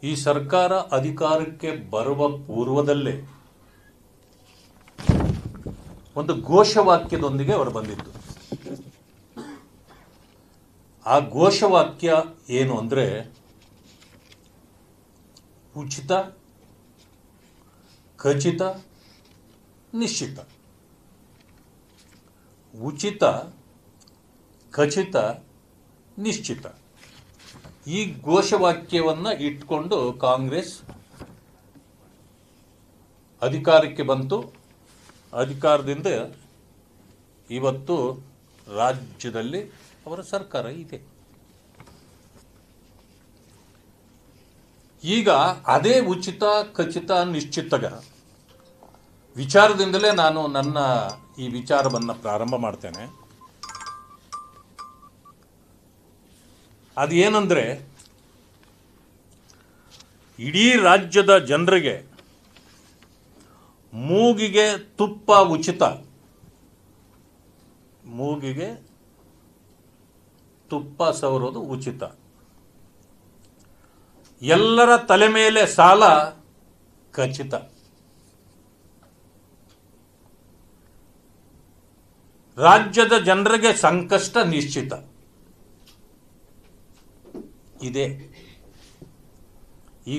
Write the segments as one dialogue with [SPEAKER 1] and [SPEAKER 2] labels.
[SPEAKER 1] ಈ ಸರ್ಕಾರ ಅಧಿಕಾರಕ್ಕೆ ಬರುವ ಪೂರ್ವದಲ್ಲೇ ಒಂದು ಘೋಷವಾಕ್ಯದೊಂದಿಗೆ ಅವರು ಬಂದಿದ್ದು. ಆ ಘೋಷವಾಕ್ಯ ಏನು ಅಂದರೆ, ಉಚಿತ, ಖಚಿತ, ನಿಶ್ಚಿತ. ಉಚಿತ, ಖಚಿತ, ನಿಶ್ಚಿತ. ಈ ಘೋಷವಾಕ್ಯವನ್ನು ಇಟ್ಕೊಂಡು ಕಾಂಗ್ರೆಸ್ ಅಧಿಕಾರಕ್ಕೆ ಬಂತು. ಅಧಿಕಾರದಿಂದ ಇವತ್ತು ರಾಜ್ಯದಲ್ಲಿ ಅವರ ಸರ್ಕಾರ ಇದೆ. ಈಗ ಅದೇ ಉಚಿತ, ಖಚಿತ, ನಿಶ್ಚಿತಗ ವಿಚಾರದಿಂದಲೇ ನಾನು ನನ್ನ ಈ ವಿಚಾರವನ್ನು ಪ್ರಾರಂಭ ಮಾಡ್ತೇನೆ. ಅದೇನೆಂದರೆ, ಇಡೀ ರಾಜ್ಯದ ಜನರಿಗೆ ಮೂಗಿಗೆ ತುಪ್ಪ ಉಚಿತ, ಮೂಗಿಗೆ ತುಪ್ಪ ಸವರೋದು ಉಚಿತ, ಎಲ್ಲರ ತಲೆ ಮೇಲೆ ಸಾಲ ಖಚಿತ, ರಾಜ್ಯದ ಜನರಿಗೆ ಸಂಕಷ್ಟ ನಿಶ್ಚಿತ. ಇದೆ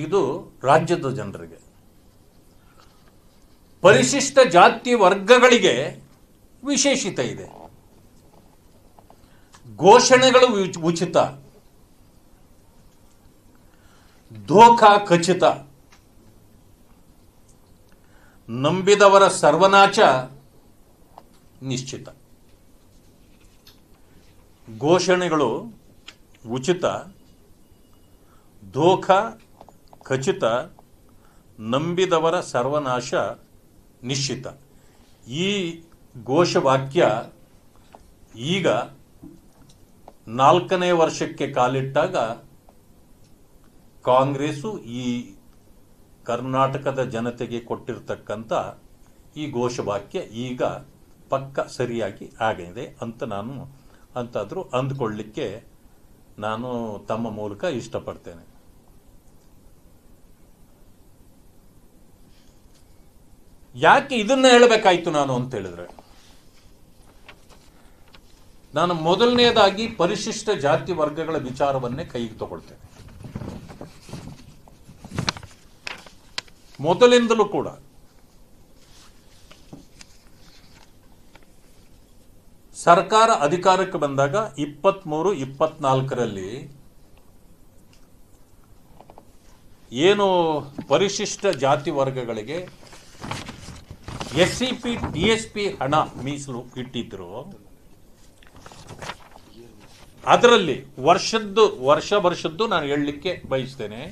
[SPEAKER 1] ಇದು ರಾಜ್ಯದ ಜನರಿಗೆ. ಪರಿಶಿಷ್ಟ ಜಾತಿ ವರ್ಗಗಳಿಗೆ ವಿಶೇಷತೆ ಇದೆ. ಘೋಷಣೆಗಳು ಉಚಿತ, ಧೋಖಾ ಖಚಿತ, ನಂಬಿದವರ ಸರ್ವನಾಶ ನಿಶ್ಚಿತ. ಘೋಷಣೆಗಳು ಉಚಿತ, ಧೋಖಾ ಖಚಿತ, ನಂಬಿದವರ ಸರ್ವನಾಶ ನಿಶ್ಚಿತ. ಈ ಘೋಷವಾಕ್ಯ ಈಗ 4ನೇ ವರ್ಷಕ್ಕೆ ಕಾಲಿಟ್ಟಾಗ ಕಾಂಗ್ರೆಸ್ಸು ಈ ಕರ್ನಾಟಕದ ಜನತೆಗೆ ಕೊಟ್ಟಿರ್ತಕ್ಕಂಥ ಈ ಘೋಷವಾಕ್ಯ ಈಗ ಪಕ್ಕ ಸರಿಯಾಗಿ ಆಗಿದೆ ಅಂತ ನಾನು ಅಂತಾದರೂ ಅಂದ್ಕೊಳ್ಳಿಕ್ಕೆ ನಾನು ತಮ್ಮ ಮೂಲಕ ಇಷ್ಟಪಡ್ತೇನೆ. ಯಾಕೆ ಇದನ್ನ ಹೇಳಬೇಕಾಯ್ತು ನಾನು ಅಂತ ಹೇಳಿದ್ರೆ, ನಾನು ಮೊದಲನೇದಾಗಿ ಪರಿಶಿಷ್ಟ ಜಾತಿ ವರ್ಗಗಳ ವಿಚಾರವನ್ನೇ ಕೈಗೆ ತಗೊಳ್ತೇನೆ. ಮೊದಲಿಂದಲೂ ಕೂಡ ಸರ್ಕಾರ ಅಧಿಕಾರಕ್ಕೆ ಬಂದಾಗ 23-24ರಲ್ಲಿ ಏನು ಪರಿಶಿಷ್ಟ ಜಾತಿ ವರ್ಗಗಳಿಗೆ SCP DSP ಹಣ ಮೀಸಲು ಇಟ್ಟಿದ್ರು, ಅದರಲ್ಲಿ ವರ್ಷದ್ದು ನಾನು ಹೇಳಲಿಕ್ಕೆ ಬಯಸ್ತೇನೆ.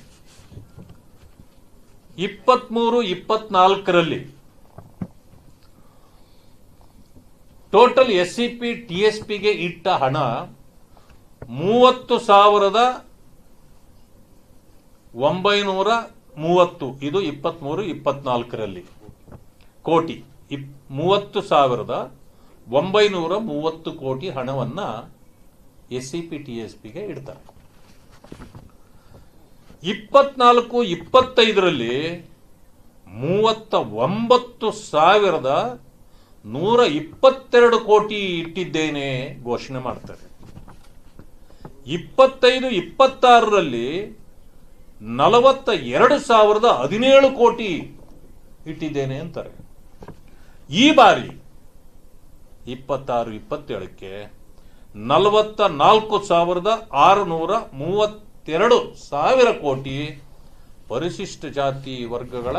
[SPEAKER 1] 23-24ರಲ್ಲಿ ಟೋಟಲ್ SCP TSPಗೆ ಇಟ್ಟ ಹಣ 30,930. ಇದು 23-24ರಲ್ಲಿ ಕೋಟಿ, 30,930 ಕೋಟಿ ಹಣವನ್ನ SCP TSPಗೆ ಇಡ್ತಾರೆ. 24-25ರಲ್ಲಿ 39,122 ಕೋಟಿ ಇಟ್ಟಿದ್ದೇನೆ ಘೋಷಣೆ ಮಾಡ್ತಾರೆ. 25-26ರಲ್ಲಿ 42,017 ಕೋಟಿ ಇಟ್ಟಿದ್ದೇನೆ ಅಂತಾರೆ. ಈ ಬಾರಿ 26-27ಕ್ಕೆ 44,632 ಕೋಟಿ ಪರಿಶಿಷ್ಟ ಜಾತಿ ವರ್ಗಗಳ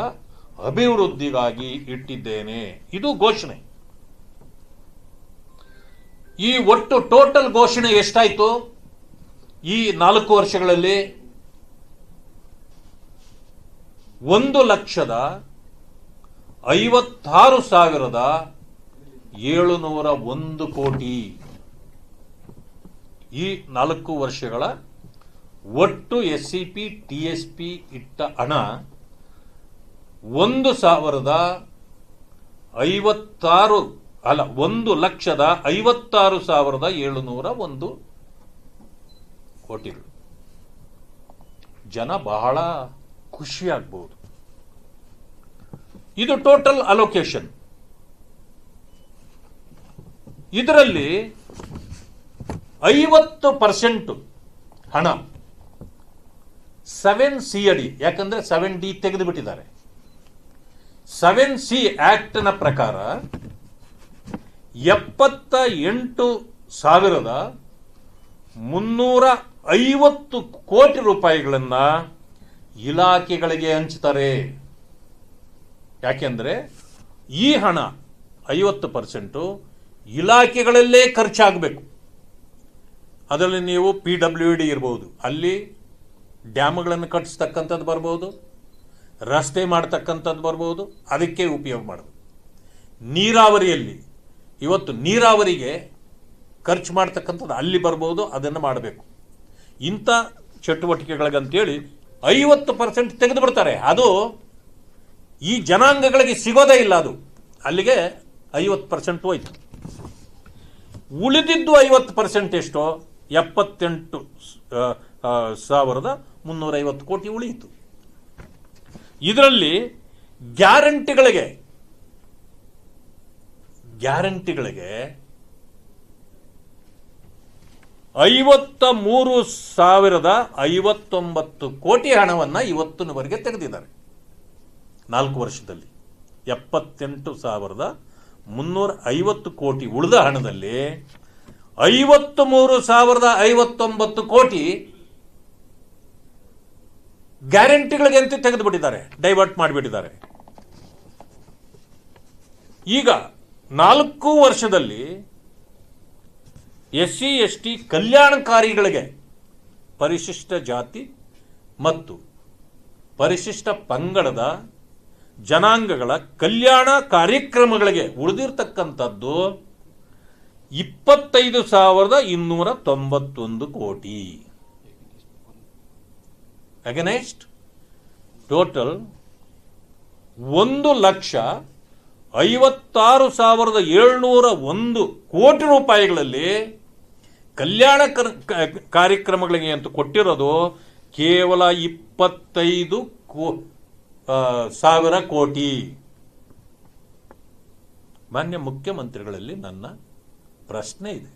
[SPEAKER 1] ಅಭಿವೃದ್ಧಿಗಾಗಿ ಇಟ್ಟಿದ್ದೇನೆ. ಇದು ಘೋಷಣೆ. ಈ ಒಟ್ಟು ಟೋಟಲ್ ಘೋಷಣೆ ಎಷ್ಟಾಯ್ತು ಈ 4 ವರ್ಷಗಳಲ್ಲಿ? 1,56,701 ಕೋಟಿ. ಈ 4 ವರ್ಷಗಳ ಒಟ್ಟು SCP TSP ಇಟ್ಟ ಹಣ 1,56,701 ಕೋಟಿಗಳು. ಜನ ಬಹಳ ಖುಷಿಯಾಗಬಹುದು. ಇದು ಟೋಟಲ್ ಅಲೋಕೇಶನ್. ಇದರಲ್ಲಿ 50% ಹಣ 7C ಅಡಿ, ಯಾಕಂದ್ರೆ 7D ತೆಗೆದು ಬಿಟ್ಟಿದ್ದಾರೆ. 7C ಆಕ್ಟ್ನ ಪ್ರಕಾರ 78,350 ಕೋಟಿ ರೂಪಾಯಿಗಳನ್ನ ಇಲಾಖೆಗಳಿಗೆ ಹಂಚ್ತಾರೆ. ಯಾಕೆಂದ್ರೆ ಈ ಹಣ 50% ಇಲಾಖೆಗಳಲ್ಲೇ ಖರ್ಚಾಗಬೇಕು. ಅದರಲ್ಲಿ ನೀವು PWD ಇರಬಹುದು, ಅಲ್ಲಿ ಡ್ಯಾಮ್ಗಳನ್ನು ಕಟ್ಟಿಸ್ತಕ್ಕಂಥದ್ದು ಬರ್ಬೋದು, ರಸ್ತೆ ಮಾಡ್ತಕ್ಕಂಥದ್ದು ಬರ್ಬೋದು, ಅದಕ್ಕೆ ಉಪಯೋಗ ಮಾಡೋದು. ನೀರಾವರಿಯಲ್ಲಿ ಇವತ್ತು ನೀರಾವರಿಗೆ ಖರ್ಚು ಮಾಡ್ತಕ್ಕಂಥದ್ದು ಅಲ್ಲಿ ಬರ್ಬೋದು, ಅದನ್ನು ಮಾಡಬೇಕು. ಇಂಥ ಚಟುವಟಿಕೆಗಳಿಗಂತೇಳಿ 50% ತೆಗೆದು ಬಿಡ್ತಾರೆ. ಅದು ಈ ಜನಾಂಗಗಳಿಗೆ ಸಿಗೋದೇ ಇಲ್ಲ. ಅದು ಅಲ್ಲಿಗೆ 50% ಹೋಯ್ತು. ಉಳಿದಿದ್ದು 50% ಎಷ್ಟೋ 78,350 ಕೋಟಿ ಉಳಿಯಿತು. ಇದರಲ್ಲಿ ಗ್ಯಾರಂಟಿಗಳಿಗೆ 53,059 ಕೋಟಿ ಹಣವನ್ನು ಇವತ್ತಿನವರೆಗೆ ತೆಗೆದಿದ್ದಾರೆ. 4 ವರ್ಷದಲ್ಲಿ 78,350 ಕೋಟಿ ಉಳಿದ ಹಣದಲ್ಲಿ 53,059 ಕೋಟಿ ಗ್ಯಾರಂಟಿಗಳಿಗೆ ಅಂತ ತೆಗೆದುಬಿಟ್ಟಿದ್ದಾರೆ, ಡೈವರ್ಟ್ ಮಾಡಿಬಿಟ್ಟಿದ್ದಾರೆ. ಈಗ 4 ವರ್ಷದಲ್ಲಿ SC ST ಕಲ್ಯಾಣಕಾರಿಗಳಿಗೆ ಪರಿಶಿಷ್ಟ ಜಾತಿ ಮತ್ತು ಪರಿಶಿಷ್ಟ ಪಂಗಡದ ಜನಾಂಗಗಳ ಕಲ್ಯಾಣ ಕಾರ್ಯಕ್ರಮಗಳಿಗೆ ಉಳಿದಿರ್ತಕ್ಕಂಥದ್ದು 25,291 ಕೋಟಿ. ಅಗೇನೆಸ್ಟ್ ಟೋಟಲ್ 1,56,701 ಕೋಟಿ ರೂಪಾಯಿಗಳಲ್ಲಿ ಕಲ್ಯಾಣ ಕಾರ್ಯಕ್ರಮಗಳಿಗೆ ಅಂತ ಕೊಟ್ಟಿರೋದು ಕೇವಲ 25,000 ಕೋಟಿ. ಮಾನ್ಯ ಮುಖ್ಯಮಂತ್ರಿಗಳಲ್ಲಿ ನನ್ನ ಪ್ರಶ್ನೆ ಇದೆ,